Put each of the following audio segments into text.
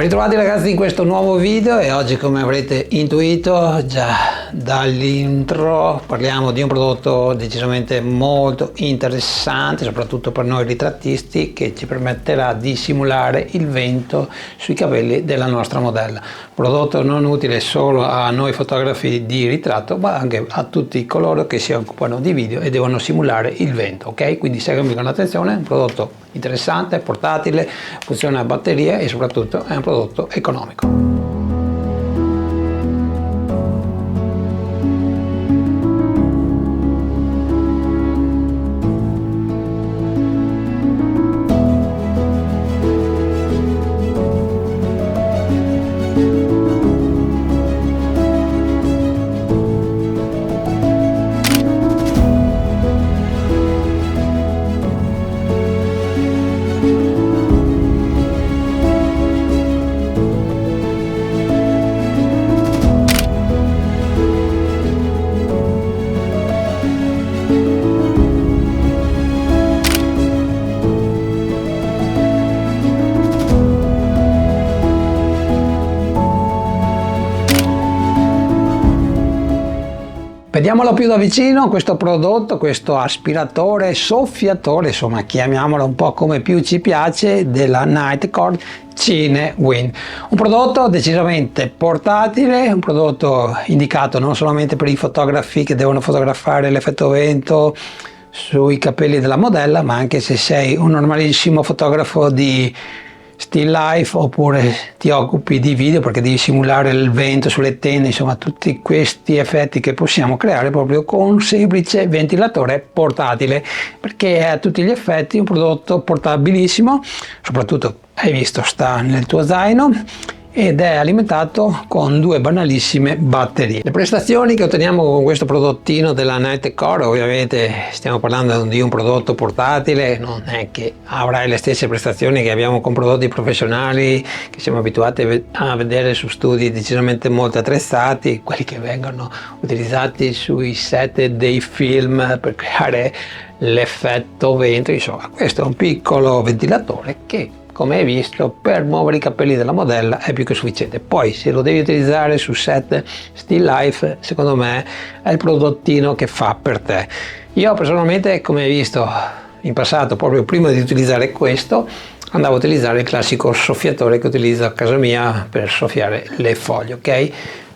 Ben ritrovati ragazzi in questo nuovo video e oggi, come avrete intuito già dall'intro, parliamo di un prodotto decisamente molto interessante, soprattutto per noi ritrattisti, che ci permetterà di simulare il vento sui capelli della nostra modella. Prodotto non utile solo a noi fotografi di ritratto, ma anche a tutti coloro che si occupano di video e devono simulare il vento, ok? Quindi seguimi con attenzione, è un prodotto interessante, portatile, funziona a batteria e soprattutto è un prodotto economico. Vediamolo più da vicino questo prodotto, questo aspiratore soffiatore, insomma chiamiamolo un po' come più ci piace, della Nitecore Cinewind. Un prodotto decisamente portatile, un prodotto indicato non solamente per i fotografi che devono fotografare l'effetto vento sui capelli della modella, ma anche se sei un normalissimo fotografo di still life oppure ti occupi di video perché devi simulare il vento sulle tende, insomma tutti questi effetti che possiamo creare proprio con un semplice ventilatore portatile, perché è a tutti gli effetti un prodotto portabilissimo, soprattutto hai visto sta nel tuo zaino ed è alimentato con due banalissime batterie. Le prestazioni che otteniamo con questo prodottino della Nitecore, ovviamente stiamo parlando di un prodotto portatile, non è che avrai le stesse prestazioni che abbiamo con prodotti professionali che siamo abituati a vedere su studi decisamente molto attrezzati, quelli che vengono utilizzati sui set dei film per creare l'effetto vento. Insomma, questo è un piccolo ventilatore che, come hai visto, per muovere i capelli della modella è più che sufficiente. Poi se lo devi utilizzare su set still life, secondo me è il prodottino che fa per te. Io personalmente, come hai visto in passato, proprio prima di utilizzare questo, andavo a utilizzare il classico soffiatore che utilizzo a casa mia per soffiare le foglie, ok?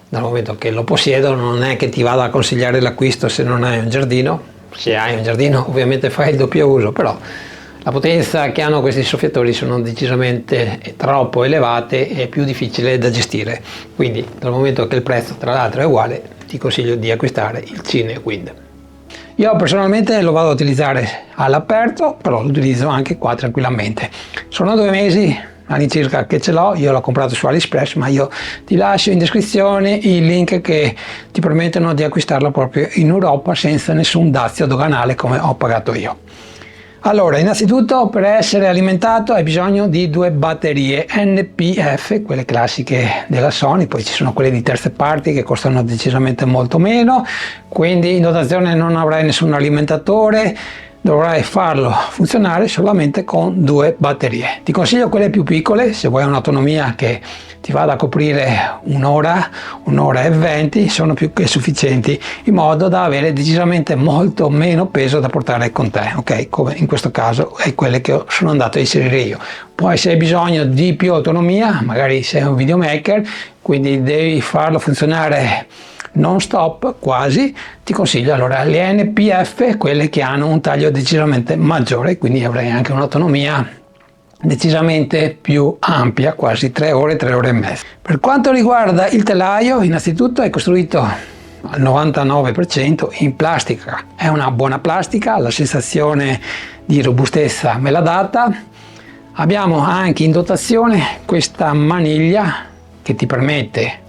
Dal momento che lo possiedo non è che ti vado a consigliare l'acquisto se non hai un giardino. Se hai un giardino ovviamente fai il doppio uso, però la potenza che hanno questi soffiatori sono decisamente troppo elevate e più difficile da gestire, quindi dal momento che il prezzo tra l'altro è uguale ti consiglio di acquistare il Cinewind. Io personalmente lo vado a utilizzare all'aperto, però lo utilizzo anche qua tranquillamente. Sono 2 mesi all'incirca che ce l'ho, io l'ho comprato su AliExpress, ma io ti lascio in descrizione i link che ti permettono di acquistarlo proprio in Europa senza nessun dazio doganale come ho pagato io. Allora, innanzitutto per essere alimentato hai bisogno di 2 batterie NPF, quelle classiche della Sony, poi ci sono quelle di terze parti che costano decisamente molto meno, quindi in dotazione non avrai nessun alimentatore, dovrai farlo funzionare solamente con 2 batterie. Ti consiglio quelle più piccole se vuoi un'autonomia che ti vada a coprire un'ora e 20, sono più che sufficienti, in modo da avere decisamente molto meno peso da portare con te, ok? Come in questo caso è quelle che sono andato a inserire io. Poi se hai bisogno di più autonomia, magari sei un videomaker, quindi devi farlo funzionare non stop quasi, ti consiglio allora le NPF, quelle che hanno un taglio decisamente maggiore, quindi avrai anche un'autonomia decisamente più ampia, quasi 3 ore e mezza. Per quanto riguarda il telaio, innanzitutto è costruito al 99% in plastica, è una buona plastica, la sensazione di robustezza me l'ha data. Abbiamo anche in dotazione questa maniglia che ti permette,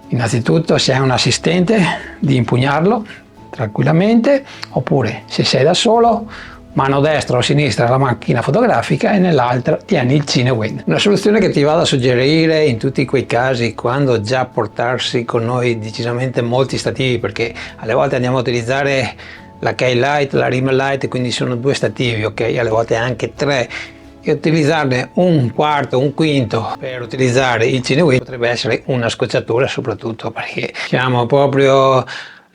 innanzitutto se hai un assistente, di impugnarlo tranquillamente, oppure se sei da solo, mano destra o sinistra la macchina fotografica e nell'altra tieni il Cinewind. Una soluzione che ti vado a suggerire in tutti quei casi quando già portarsi con noi decisamente molti stativi, perché alle volte andiamo a utilizzare la K-Light, la Rimmel Light, quindi sono 2 stativi, ok? Alle volte anche 3. e utilizzarne un quarto, un quinto per utilizzare il Cinewind potrebbe essere una scocciatura, soprattutto perché siamo proprio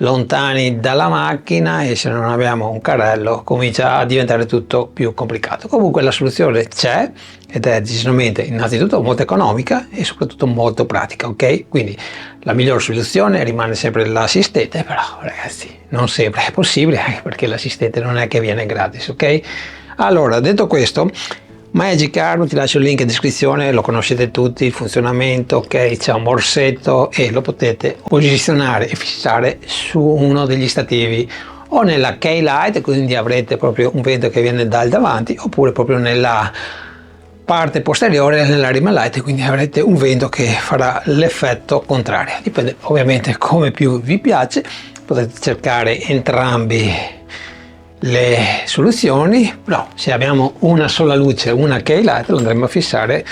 lontani dalla macchina e se non abbiamo un carrello comincia a diventare tutto più complicato. Comunque la soluzione c'è ed è decisamente innanzitutto molto economica e soprattutto molto pratica, ok? Quindi la miglior soluzione rimane sempre l'assistente, però ragazzi non sempre è possibile anche perché l'assistente non è che viene gratis, ok? Allora, detto questo, Magic Arm, ti lascio il link in descrizione, lo conoscete tutti, il funzionamento, ok, c'è un morsetto e lo potete posizionare e fissare su uno degli stativi o nella key light, quindi avrete proprio un vento che viene dal davanti, oppure proprio nella parte posteriore, nella rim light, quindi avrete un vento che farà l'effetto contrario. Dipende ovviamente come più vi piace, potete cercare entrambi le soluzioni, però se abbiamo una sola luce, una key light, lo andremo a fissare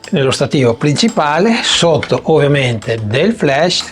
nello stativo principale sotto ovviamente del flash.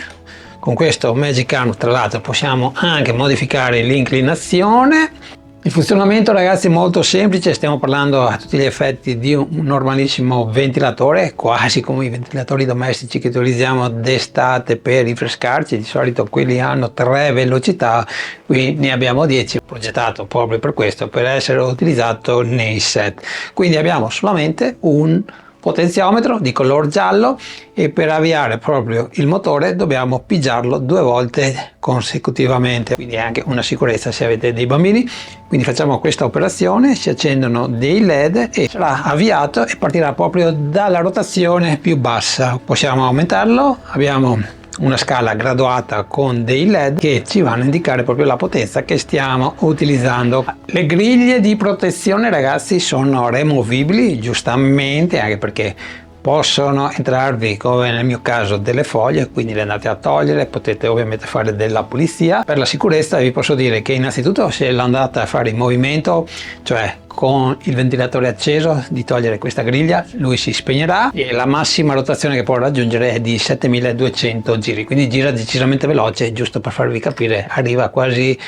Con questo Magic Arm tra l'altro possiamo anche modificare l'inclinazione. Il funzionamento ragazzi è molto semplice, stiamo parlando a tutti gli effetti di un normalissimo ventilatore, quasi come i ventilatori domestici che utilizziamo d'estate per rinfrescarci. Di solito quelli hanno 3 velocità, qui ne abbiamo 10, progettato proprio per questo, per essere utilizzato nei set. Quindi abbiamo solamente un potenziometro di color giallo e per avviare proprio il motore dobbiamo pigiarlo 2 volte consecutivamente, quindi è anche una sicurezza se avete dei bambini. Quindi facciamo questa operazione, si accendono dei led e sarà avviato e partirà proprio dalla rotazione più bassa. Possiamo aumentarlo, abbiamo una scala graduata con dei led che ci vanno a indicare proprio la potenza che stiamo utilizzando. Le griglie di protezione ragazzi sono removibili, giustamente, anche perché possono entrarvi, come nel mio caso, delle foglie, quindi le andate a togliere, potete ovviamente fare della pulizia. Per la sicurezza vi posso dire che innanzitutto se l'andate a fare in movimento, cioè con il ventilatore acceso, di togliere questa griglia, lui si spegnerà e la massima rotazione che può raggiungere è di 7200 giri, quindi gira decisamente veloce, giusto per farvi capire, arriva quasi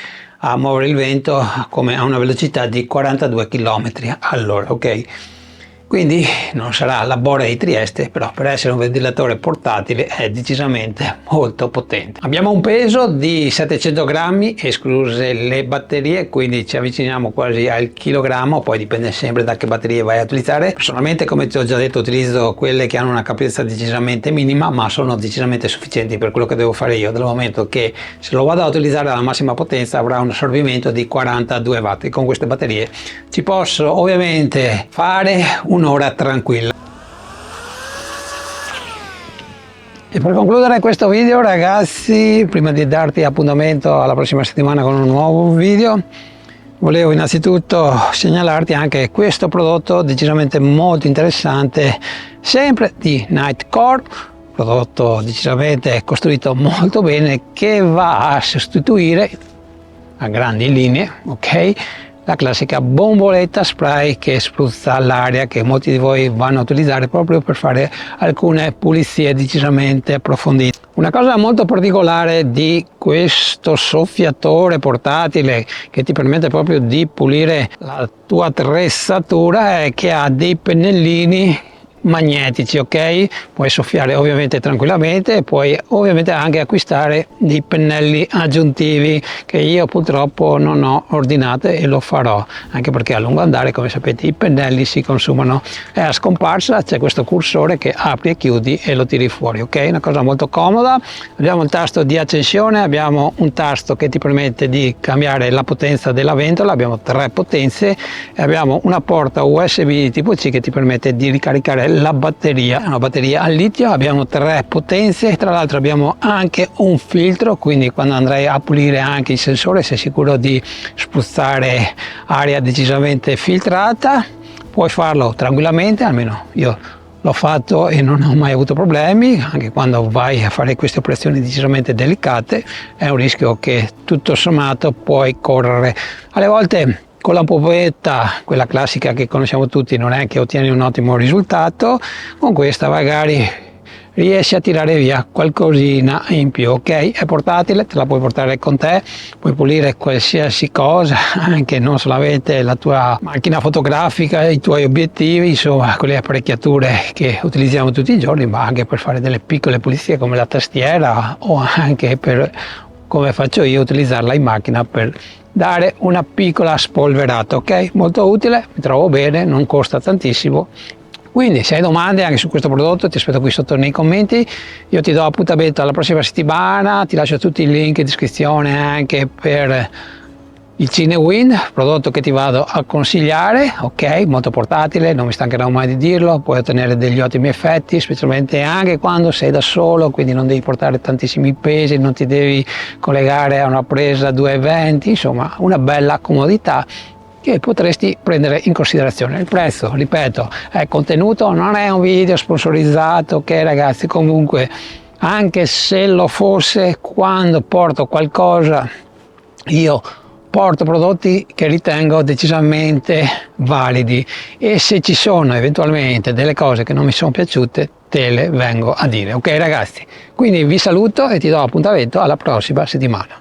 a muovere il vento come a una velocità di 42 km all'ora, ok? Quindi non sarà la Borea di Trieste, però per essere un ventilatore portatile è decisamente molto potente. Abbiamo un peso di 700 grammi, escluse le batterie, quindi ci avviciniamo quasi al chilogrammo, poi dipende sempre da che batterie vai a utilizzare. Personalmente, come ti ho già detto, utilizzo quelle che hanno una capienza decisamente minima, ma sono decisamente sufficienti per quello che devo fare io, dal momento che se lo vado a utilizzare alla massima potenza avrà un assorbimento di 42 watt e con queste batterie ci posso ovviamente fare un'ora tranquilla. E per concludere questo video ragazzi, prima di darti appuntamento alla prossima settimana con un nuovo video, volevo innanzitutto segnalarti anche questo prodotto decisamente molto interessante, sempre di Nightcore, prodotto decisamente costruito molto bene, che va a sostituire a grandi linee, ok, la classica bomboletta spray che spruzza l'aria, che molti di voi vanno a utilizzare proprio per fare alcune pulizie decisamente approfondite. Una cosa molto particolare di questo soffiatore portatile che ti permette proprio di pulire la tua attrezzatura è che ha dei pennellini magnetici, ok? Puoi soffiare ovviamente tranquillamente e puoi ovviamente anche acquistare dei pennelli aggiuntivi che io purtroppo non ho ordinate e lo farò, anche perché a lungo andare, come sapete, i pennelli si consumano. È a scomparsa, c'è questo cursore che apri e chiudi e lo tiri fuori, ok? Una cosa molto comoda. Abbiamo il tasto di accensione, abbiamo un tasto che ti permette di cambiare la potenza della ventola, abbiamo 3 potenze e abbiamo una porta USB tipo C che ti permette di ricaricare la batteria, è una batteria al litio, abbiamo 3 potenze, tra l'altro abbiamo anche un filtro, quindi quando andrai a pulire anche il sensore sei sicuro di spruzzare aria decisamente filtrata. Puoi farlo tranquillamente, almeno io l'ho fatto e non ho mai avuto problemi. Anche quando vai a fare queste operazioni decisamente delicate è un rischio che tutto sommato puoi correre. Alle volte con la pompetta, quella classica che conosciamo tutti, non è che ottieni un ottimo risultato. Con questa magari riesci a tirare via qualcosina in più, ok? È portatile, te la puoi portare con te, puoi pulire qualsiasi cosa, anche non solamente la tua macchina fotografica, i tuoi obiettivi, insomma quelle apparecchiature che utilizziamo tutti i giorni, ma anche per fare delle piccole pulizie come la tastiera, o anche per, come faccio io, utilizzarla in macchina per dare una piccola spolverata, ok? Molto utile, mi trovo bene, non costa tantissimo. Quindi se hai domande anche su questo prodotto ti aspetto qui sotto nei commenti, io ti do appuntamento alla prossima settimana, ti lascio tutti i link in descrizione anche per il CineWin, prodotto che ti vado a consigliare, ok, molto portatile, non mi stancherò mai di dirlo, puoi ottenere degli ottimi effetti, specialmente anche quando sei da solo, quindi non devi portare tantissimi pesi, non ti devi collegare a una presa 220, insomma una bella comodità che potresti prendere in considerazione. Il prezzo, ripeto, è contenuto, non è un video sponsorizzato, ok ragazzi, comunque anche se lo fosse, quando porto qualcosa io porto prodotti che ritengo decisamente validi e se ci sono eventualmente delle cose che non mi sono piaciute te le vengo a dire, ok ragazzi? Quindi vi saluto e ti do appuntamento alla prossima settimana.